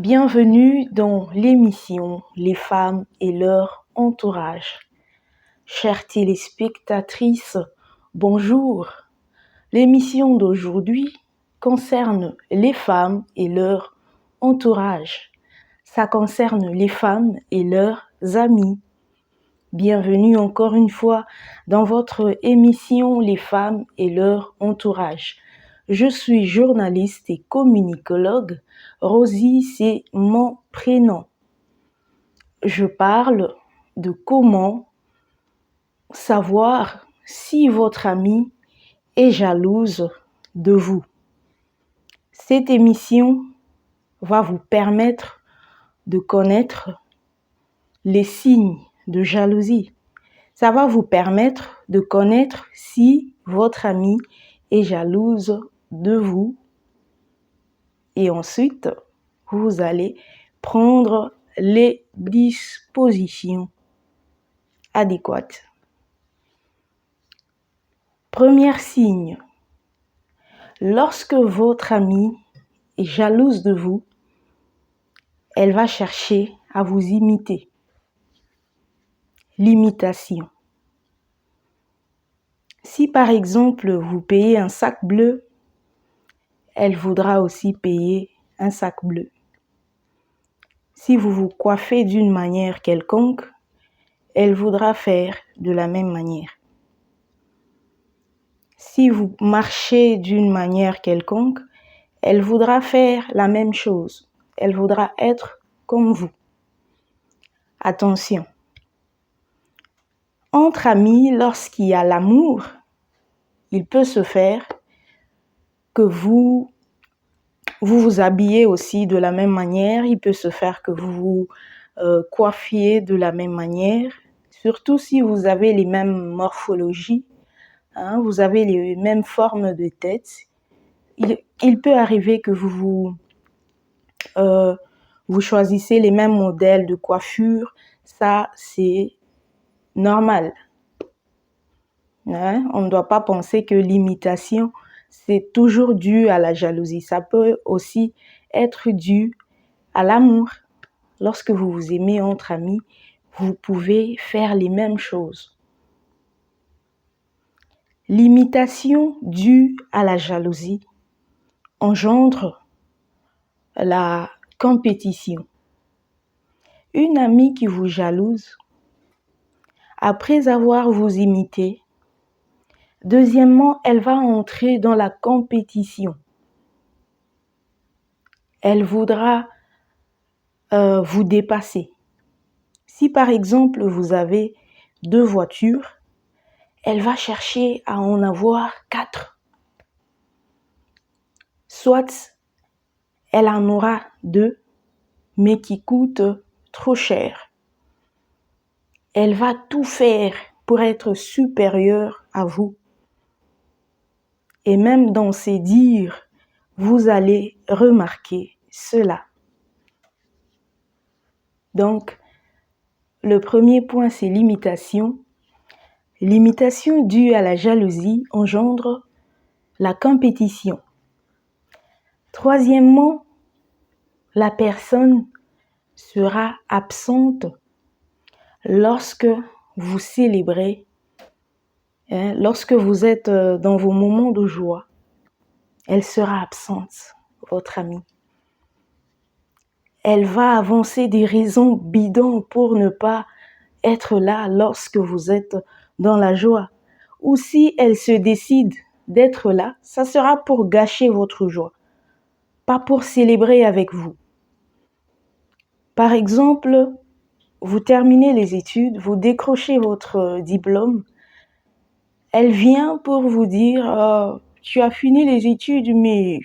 Bienvenue dans l'émission Les femmes et leur entourage. Chères téléspectatrices, bonjour. L'émission d'aujourd'hui concerne les femmes et leur entourage. Ça concerne les femmes et leurs amis. Bienvenue encore une fois dans votre émission Les femmes et leur entourage. Je suis journaliste et communicologue. Rosie, c'est mon prénom. Je parle de comment savoir si votre amie est jalouse de vous. Cette émission va vous permettre de connaître les signes de jalousie. Ça va vous permettre de connaître si votre amie est jalouse de vous. Et ensuite, vous allez prendre les dispositions adéquates. Premier signe, lorsque votre amie est jalouse de vous, elle va chercher à vous imiter. L'imitation. Si par exemple vous payez un sac bleu, elle voudra aussi payer un sac bleu. Si vous vous coiffez d'une manière quelconque, elle voudra faire de la même manière. Si vous marchez d'une manière quelconque, elle voudra faire la même chose. Elle voudra être comme vous. Attention. Entre amis, lorsqu'il y a l'amour, il peut se faire que vous vous habillez aussi de la même manière. Il peut se faire que vous vous coiffiez de la même manière. Surtout si vous avez les mêmes morphologies, vous avez les mêmes formes de tête. Il peut arriver que vous choisissez les mêmes modèles de coiffure. Ça, c'est normal. On ne doit pas penser que l'imitation, c'est toujours dû à la jalousie. Ça peut aussi être dû à l'amour. Lorsque vous vous aimez entre amis, vous pouvez faire les mêmes choses. L'imitation due à la jalousie engendre la compétition. Une amie qui vous jalouse, après avoir vous imité, deuxièmement, elle va entrer dans la compétition. Elle voudra vous dépasser. Si par exemple vous avez 2 voitures, elle va chercher à en avoir 4. Soit elle en aura 2, mais qui coûtent trop cher. Elle va tout faire pour être supérieure à vous. Et même dans ses dires, vous allez remarquer cela. Donc, le premier point, c'est l'imitation. L'imitation due à la jalousie engendre la compétition. Troisièmement, la personne sera absente lorsque vous célébrez, lorsque vous êtes dans vos moments de joie. Elle sera absente, votre amie. Elle va avancer des raisons bidons pour ne pas être là lorsque vous êtes dans la joie. Ou si elle se décide d'être là, ça sera pour gâcher votre joie, pas pour célébrer avec vous. Par exemple, vous terminez les études, vous décrochez votre diplôme, elle vient pour vous dire « tu as fini les études, mais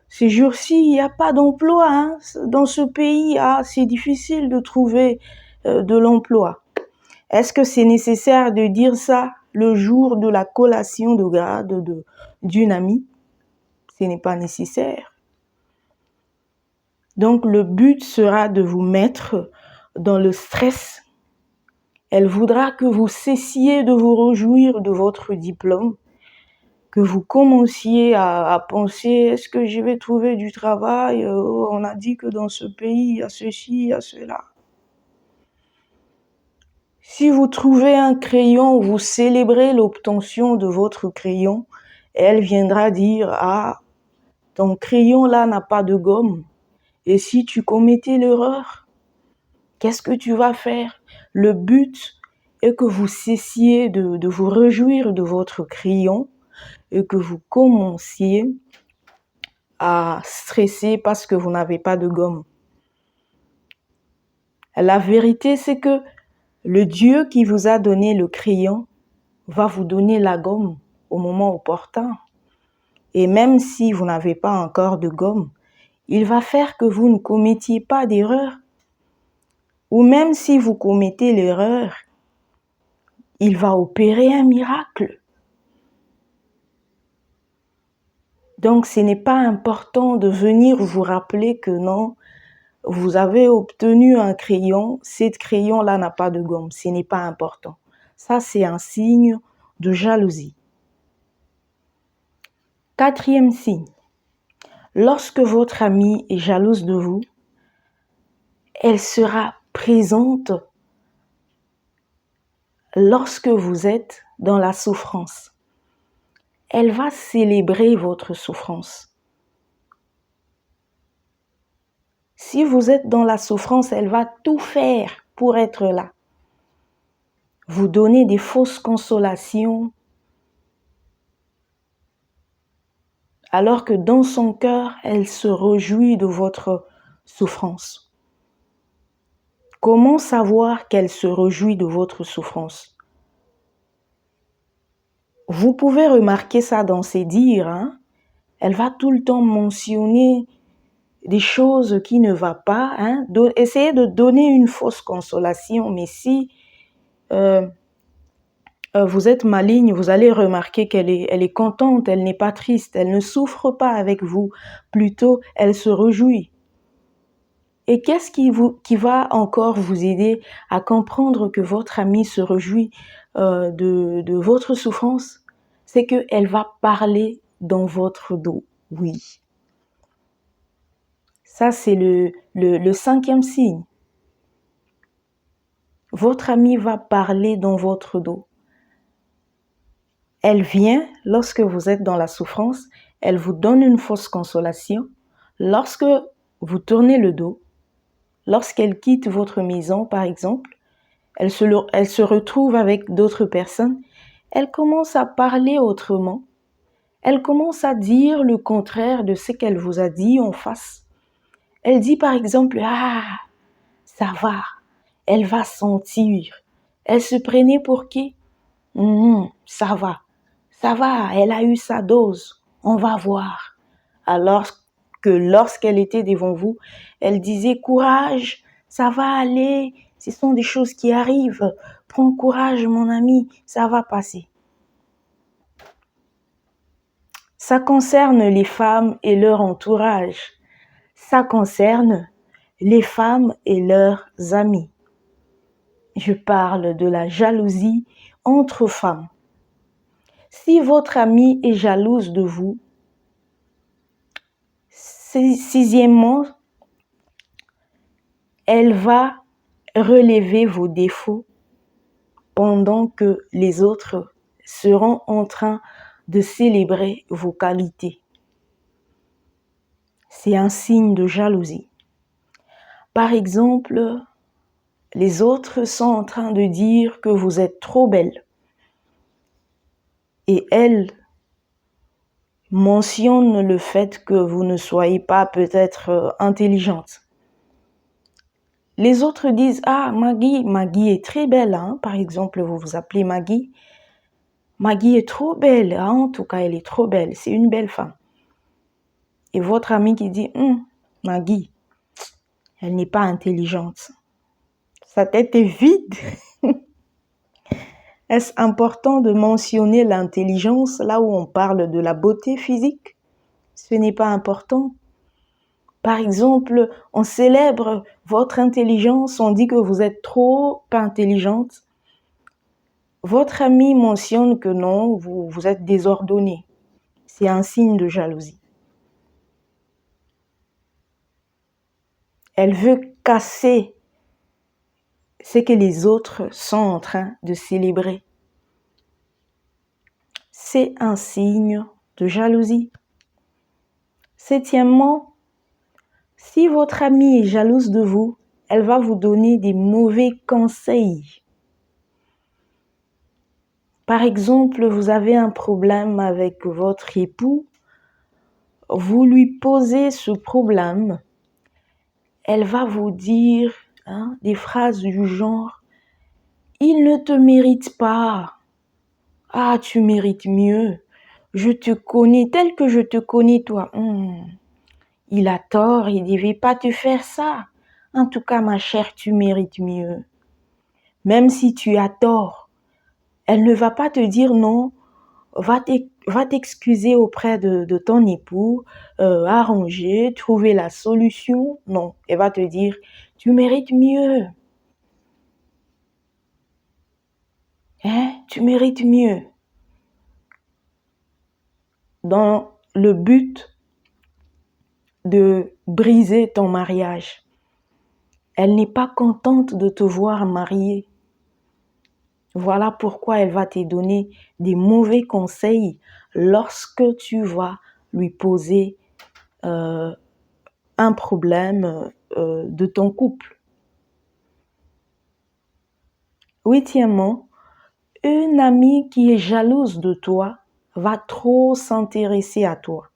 ces jours-ci, il n'y a pas d'emploi. Dans ce pays, c'est difficile de trouver de l'emploi. » Est-ce que c'est nécessaire de dire ça le jour de la collation de grade d'une amie? Ce n'est pas nécessaire. Donc, le but sera de vous mettre dans le stress. Elle voudra que vous cessiez de vous réjouir de votre diplôme, que vous commenciez à penser, est-ce que je vais trouver du travail? On a dit que dans ce pays, il y a ceci, il y a cela. Si vous trouvez un crayon, vous célébrez l'obtention de votre crayon, elle viendra dire, ah, ton crayon là n'a pas de gomme. Et si tu commettais l'erreur, qu'est-ce que tu vas faire? Le but est que vous cessiez de vous réjouir de votre crayon et que vous commenciez à stresser parce que vous n'avez pas de gomme. La vérité, c'est que le Dieu qui vous a donné le crayon va vous donner la gomme au moment opportun. Et même si vous n'avez pas encore de gomme, il va faire que vous ne commettiez pas d'erreur. Ou même si vous commettez l'erreur, il va opérer un miracle. Donc, ce n'est pas important de venir vous rappeler que non, vous avez obtenu un crayon, cet crayon-là n'a pas de gomme. Ce n'est pas important. Ça, c'est un signe de jalousie. 4e signe. Lorsque votre amie est jalouse de vous, elle sera présente lorsque vous êtes dans la souffrance. Elle va célébrer votre souffrance. Si vous êtes dans la souffrance, elle va tout faire pour être là. Vous donner des fausses consolations, alors que dans son cœur, elle se réjouit de votre souffrance. Comment savoir qu'elle se réjouit de votre souffrance? Vous pouvez remarquer ça dans ses dires. Elle va tout le temps mentionner des choses qui ne vont pas. Essayez de donner une fausse consolation, mais si vous êtes maligne, vous allez remarquer qu'elle est contente, elle n'est pas triste, elle ne souffre pas avec vous, plutôt elle se réjouit. Et qu'est-ce qui va encore vous aider à comprendre que votre amie se réjouit de votre souffrance? C'est qu'elle va parler dans votre dos, oui. Ça, c'est le 5e signe. Votre amie va parler dans votre dos. Elle vient lorsque vous êtes dans la souffrance, elle vous donne une fausse consolation. Lorsque vous tournez le dos, lorsqu'elle quitte votre maison, par exemple, elle se retrouve avec d'autres personnes, elle commence à parler autrement. Elle commence à dire le contraire de ce qu'elle vous a dit en face. Elle dit par exemple, ah, ça va, elle va sentir. Elle se prenait pour qui? Ça va, elle a eu sa dose, on va voir. Alors que lorsqu'elle était devant vous, elle disait courage, ça va aller, ce sont des choses qui arrivent, prends courage mon ami, ça va passer. Ça concerne les femmes et leur entourage, ça concerne les femmes et leurs amis. Je parle de la jalousie entre femmes. Si votre amie est jalouse de vous, sixièmement, elle va relever vos défauts pendant que les autres seront en train de célébrer vos qualités. C'est un signe de jalousie. Par exemple, les autres sont en train de dire que vous êtes trop belle. Et elle mentionne le fait que vous ne soyez pas peut-être intelligente. Les autres disent, ah, Maggie est très belle, par exemple, vous vous appelez Maggie. Maggie est trop belle, en tout cas, elle est trop belle, c'est une belle femme. Et votre ami qui dit, Maggie, elle n'est pas intelligente. Sa tête est vide. Est-ce important de mentionner l'intelligence là où on parle de la beauté physique? Ce n'est pas important. Par exemple, on célèbre votre intelligence, on dit que vous êtes trop intelligente. Votre ami mentionne que non, vous êtes désordonnée. c'est un signe de jalousie. Elle veut casser ce que les autres sont en train de célébrer. C'est un signe de jalousie. Septièmement, si votre amie est jalouse de vous, elle va vous donner des mauvais conseils. Par exemple, vous avez un problème avec votre époux, vous lui posez ce problème, elle va vous dire des phrases du genre « Il ne te mérite pas. Ah, tu mérites mieux. Je te connais tel que je te connais toi. Il a tort, il ne devait pas te faire ça. En tout cas, ma chère, tu mérites mieux. » Même si tu as tort, elle ne va pas te dire non, va t'excuser auprès de ton époux, arranger, trouver la solution. Non, elle va te dire, tu mérites mieux. Tu mérites mieux. Dans le but de briser ton mariage. Elle n'est pas contente de te voir mariée. Voilà pourquoi elle va te donner des mauvais conseils lorsque tu vas lui poser un problème de ton couple. Huitièmement, une amie qui est jalouse de toi va trop s'intéresser à toi.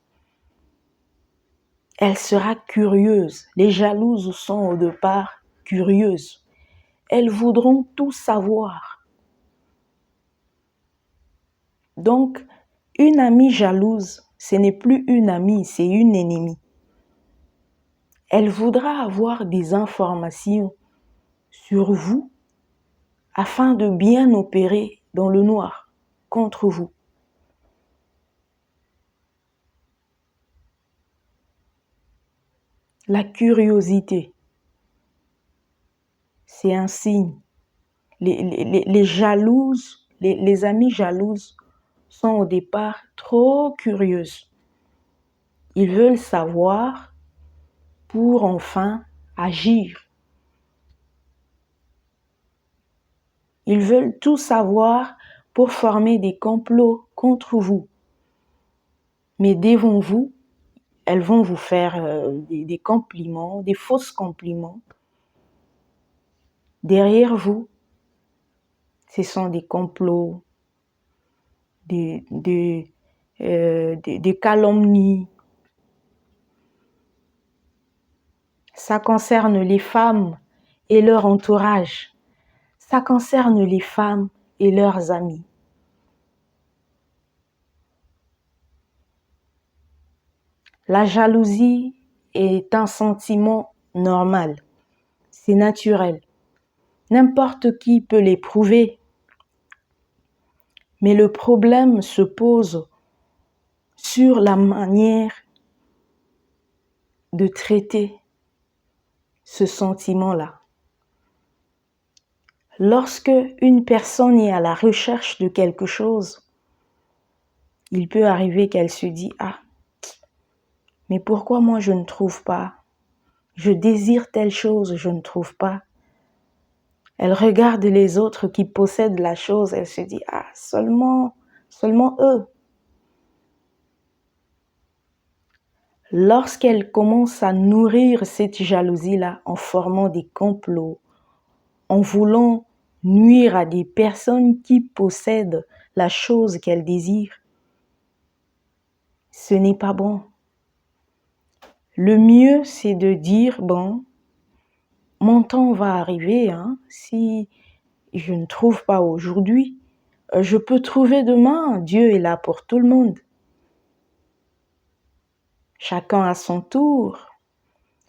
Elle sera curieuse. Les jalouses sont au départ curieuses. Elles voudront tout savoir. Donc, une amie jalouse, ce n'est plus une amie, c'est une ennemie. Elle voudra avoir des informations sur vous afin de bien opérer dans le noir contre vous. La curiosité, c'est un signe. Les jalouses, les amies jalouses sont au départ trop curieuses. Ils veulent savoir pour enfin agir. Ils veulent tout savoir pour former des complots contre vous. Mais devant vous, elles vont vous faire des compliments, des fausses compliments. Derrière vous, ce sont des complots, des calomnies. Ça concerne les femmes et leur entourage. Ça concerne les femmes et leurs amis. La jalousie est un sentiment normal. C'est naturel. N'importe qui peut l'éprouver. Mais le problème se pose sur la manière de traiter ce sentiment-là. Lorsque une personne est à la recherche de quelque chose, il peut arriver qu'elle se dise « Ah, mais pourquoi moi je ne trouve pas? Je désire telle chose, je ne trouve pas. » Elle regarde les autres qui possèdent la chose, elle se dit « Ah, seulement eux. » Lorsqu'elle commence à nourrir cette jalousie-là en formant des complots, en voulant nuire à des personnes qui possèdent la chose qu'elle désire, ce n'est pas bon. Le mieux, c'est de dire, bon, mon temps va arriver, si je ne trouve pas aujourd'hui, je peux trouver demain, Dieu est là pour tout le monde. Chacun à son tour.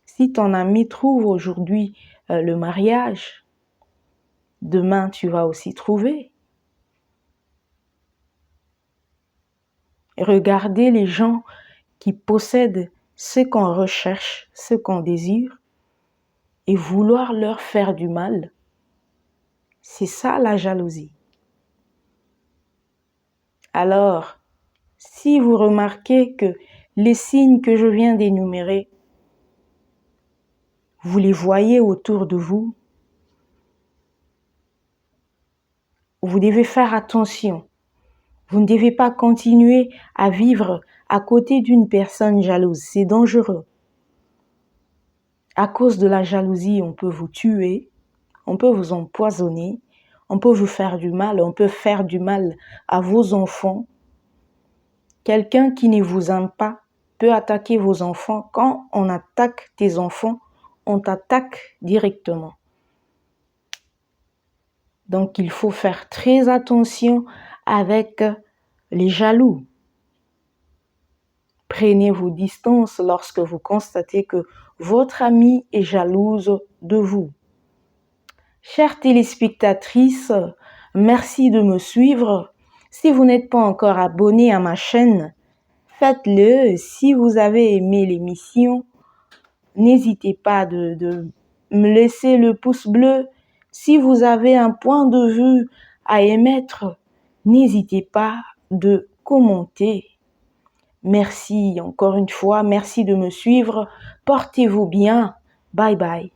Si ton ami trouve aujourd'hui le mariage, demain tu vas aussi trouver. Regardez les gens qui possèdent ce qu'on recherche, ce qu'on désire, et vouloir leur faire du mal, c'est ça la jalousie. Alors, Si vous remarquez que les signes que je viens d'énumérer, vous les voyez autour de vous, vous devez faire attention. Vous ne devez pas continuer à vivre à côté d'une personne jalouse. C'est dangereux. À cause de la jalousie, on peut vous tuer, on peut vous empoisonner, on peut vous faire du mal, on peut faire du mal à vos enfants. Quelqu'un qui ne vous aime pas peut attaquer vos enfants. Quand on attaque tes enfants, on t'attaque directement. Donc, il faut faire très attention avec les jaloux. Prenez vos distances lorsque vous constatez que votre amie est jalouse de vous. Chères téléspectatrices, merci de me suivre. Si vous n'êtes pas encore abonné à ma chaîne, faites-le. Si vous avez aimé l'émission, n'hésitez pas de me laisser le pouce bleu. Si vous avez un point de vue à émettre, n'hésitez pas de commenter. Merci encore une fois, merci de me suivre. Portez-vous bien. Bye bye.